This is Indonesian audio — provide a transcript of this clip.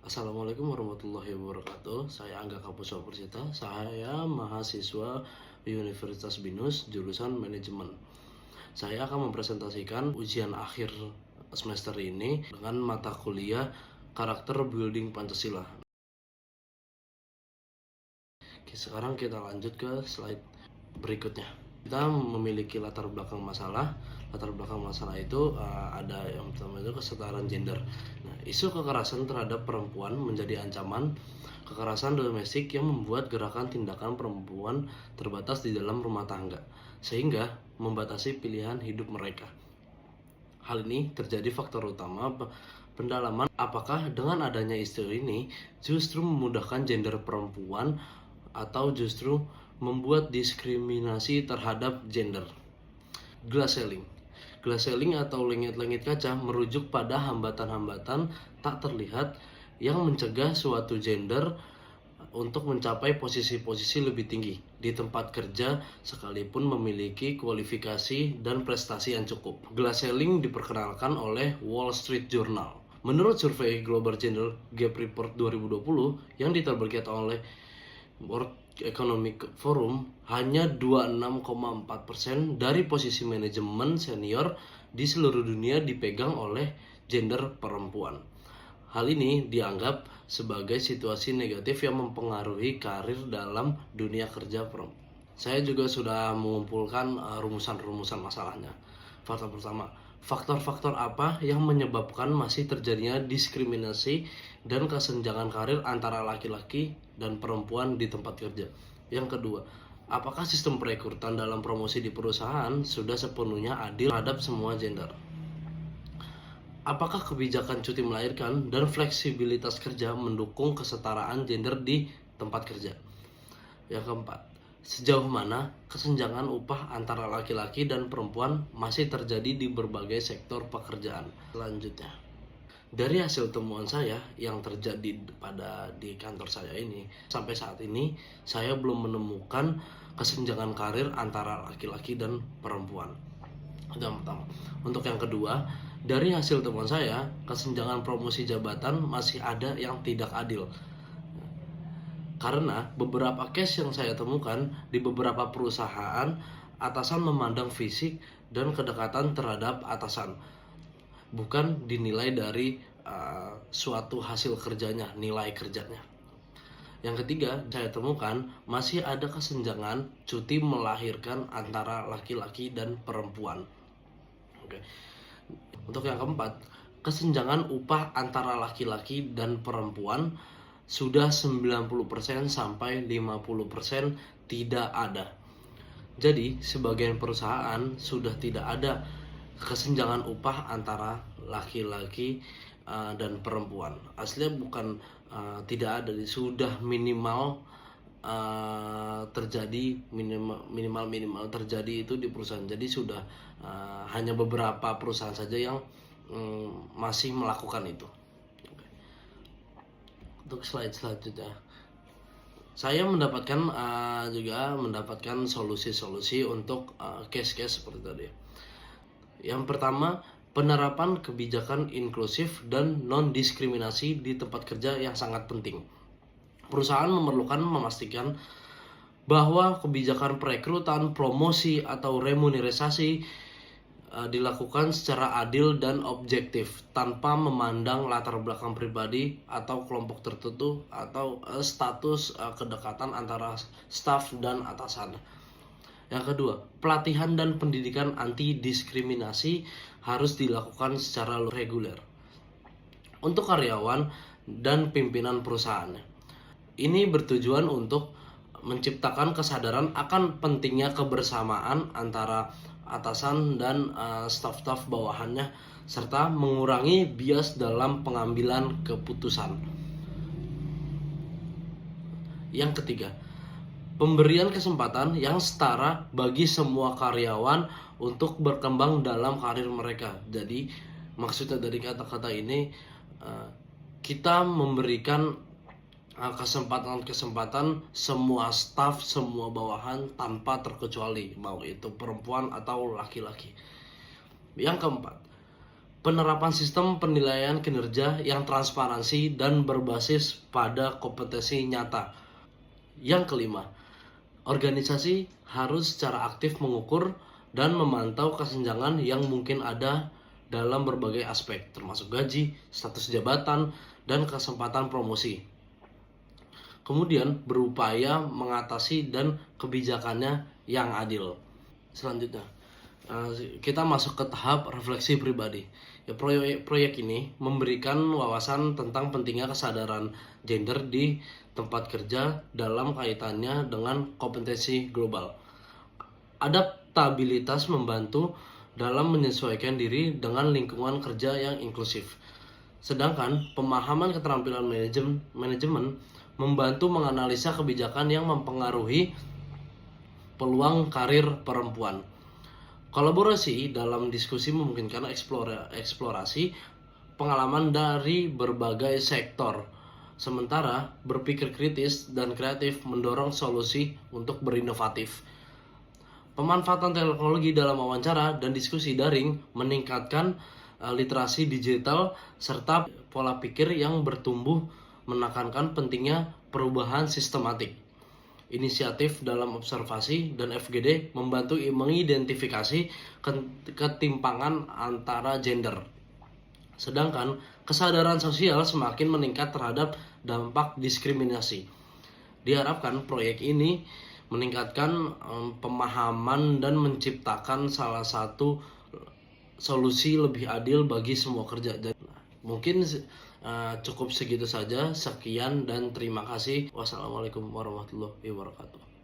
Assalamualaikum warahmatullahi wabarakatuh. Saya Angga Kapuso Persita. Saya mahasiswa Universitas Binus jurusan Manajemen. Saya akan mempresentasikan ujian akhir semester ini dengan mata kuliah Karakter Building Pancasila. Oke, sekarang kita lanjut ke slide berikutnya. Kita memiliki latar belakang masalah. Latar belakang masalah itu ada yang pertama itu kesetaraan gender. Nah, isu kekerasan terhadap perempuan menjadi ancaman kekerasan domestik yang membuat gerakan tindakan perempuan terbatas di dalam rumah tangga, sehingga membatasi pilihan hidup mereka. Hal ini terjadi faktor utama pendalaman apakah dengan adanya isu ini justru memudahkan gender perempuan atau justru membuat diskriminasi terhadap gender. Glass ceiling. Glass ceiling atau langit-langit kaca merujuk pada hambatan-hambatan tak terlihat yang mencegah suatu gender untuk mencapai posisi-posisi lebih tinggi di tempat kerja sekalipun memiliki kualifikasi dan prestasi yang cukup. Glass ceiling diperkenalkan oleh Wall Street Journal. Menurut survei Global Gender Gap Report 2020 yang diterbitkan oleh World Economic Forum, hanya 26,4% dari posisi manajemen senior di seluruh dunia dipegang oleh gender perempuan. Hal ini dianggap sebagai situasi negatif yang mempengaruhi karir dalam dunia kerja perempuan. Saya juga sudah mengumpulkan rumusan-rumusan masalahnya. Faktor pertama, faktor-faktor apa yang menyebabkan masih terjadinya diskriminasi dan kesenjangan karir antara laki-laki dan perempuan di tempat kerja? Yang kedua, apakah sistem perekrutan dalam promosi di perusahaan sudah sepenuhnya adil terhadap semua gender? Apakah kebijakan cuti melahirkan dan fleksibilitas kerja mendukung kesetaraan gender di tempat kerja? Yang keempat, sejauh mana kesenjangan upah antara laki-laki dan perempuan masih terjadi di berbagai sektor pekerjaan? Selanjutnya, dari hasil temuan saya yang terjadi di kantor saya ini, sampai saat ini saya belum menemukan kesenjangan karir antara laki-laki dan perempuan. Itu yang pertama. Untuk yang kedua, dari hasil temuan saya, kesenjangan promosi jabatan masih ada yang tidak adil. Karena beberapa case yang saya temukan di beberapa perusahaan, atasan memandang fisik dan kedekatan terhadap atasan, bukan dinilai dari suatu hasil kerjanya, nilai kerjanya. Yang ketiga, saya temukan masih ada kesenjangan cuti melahirkan antara laki-laki dan perempuan. Oke. Untuk yang keempat, kesenjangan upah antara laki-laki dan perempuan sudah 90% sampai 50% tidak ada. Jadi, sebagian perusahaan sudah tidak ada kesenjangan upah antara laki-laki dan perempuan. Aslinya bukan tidak ada, sudah minimal terjadi minimal terjadi itu di perusahaan. Jadi sudah hanya beberapa perusahaan saja yang masih melakukan itu. Untuk slide selanjutnya, saya juga mendapatkan solusi-solusi untuk case-case seperti tadi. Yang pertama, penerapan kebijakan inklusif dan non-diskriminasi di tempat kerja yang sangat penting. Perusahaan memerlukan memastikan bahwa kebijakan perekrutan, promosi, atau remunerasi dilakukan secara adil dan objektif tanpa memandang latar belakang pribadi atau kelompok tertentu atau status kedekatan antara staf dan atasan. Yang kedua, pelatihan dan pendidikan anti diskriminasi harus dilakukan secara reguler untuk karyawan dan pimpinan perusahaan. Ini bertujuan untuk menciptakan kesadaran akan pentingnya kebersamaan antara atasan dan staf-staf bawahannya, serta mengurangi bias dalam pengambilan keputusan. Yang ketiga, pemberian kesempatan yang setara bagi semua karyawan untuk berkembang dalam karir mereka. Jadi maksudnya dari kata-kata ini, kita memberikan kesempatan semua staf, semua bawahan tanpa terkecuali, mau itu perempuan atau laki-laki. Yang keempat, Penerapan sistem penilaian kinerja yang transparansi dan berbasis pada kompetensi nyata. Yang kelima, organisasi harus secara aktif mengukur dan memantau kesenjangan yang mungkin ada dalam berbagai aspek, termasuk gaji, status jabatan, dan kesempatan promosi. Kemudian berupaya mengatasi dan kebijakannya yang adil. Selanjutnya, kita masuk ke tahap refleksi pribadi. Ya, proyek ini memberikan wawasan tentang pentingnya kesadaran gender di tempat kerja dalam kaitannya dengan kompetensi global. Adaptabilitas membantu dalam menyesuaikan diri dengan lingkungan kerja yang inklusif. Sedangkan pemahaman keterampilan manajemen membantu menganalisa kebijakan yang mempengaruhi peluang karir perempuan. Kolaborasi dalam diskusi memungkinkan eksplorasi pengalaman dari berbagai sektor. Sementara berpikir kritis dan kreatif mendorong solusi untuk berinovatif. Pemanfaatan teknologi dalam wawancara dan diskusi daring meningkatkan literasi digital serta pola pikir yang bertumbuh, menekankan pentingnya perubahan sistematik. Inisiatif dalam observasi dan FGD membantu mengidentifikasi ketimpangan antara gender. Sedangkan kesadaran sosial semakin meningkat terhadap dampak diskriminasi. Diharapkan proyek ini meningkatkan pemahaman dan menciptakan salah satu solusi lebih adil bagi semua kerja. Mungkin cukup segitu saja. Sekian dan terima kasih. Wassalamualaikum warahmatullahi wabarakatuh.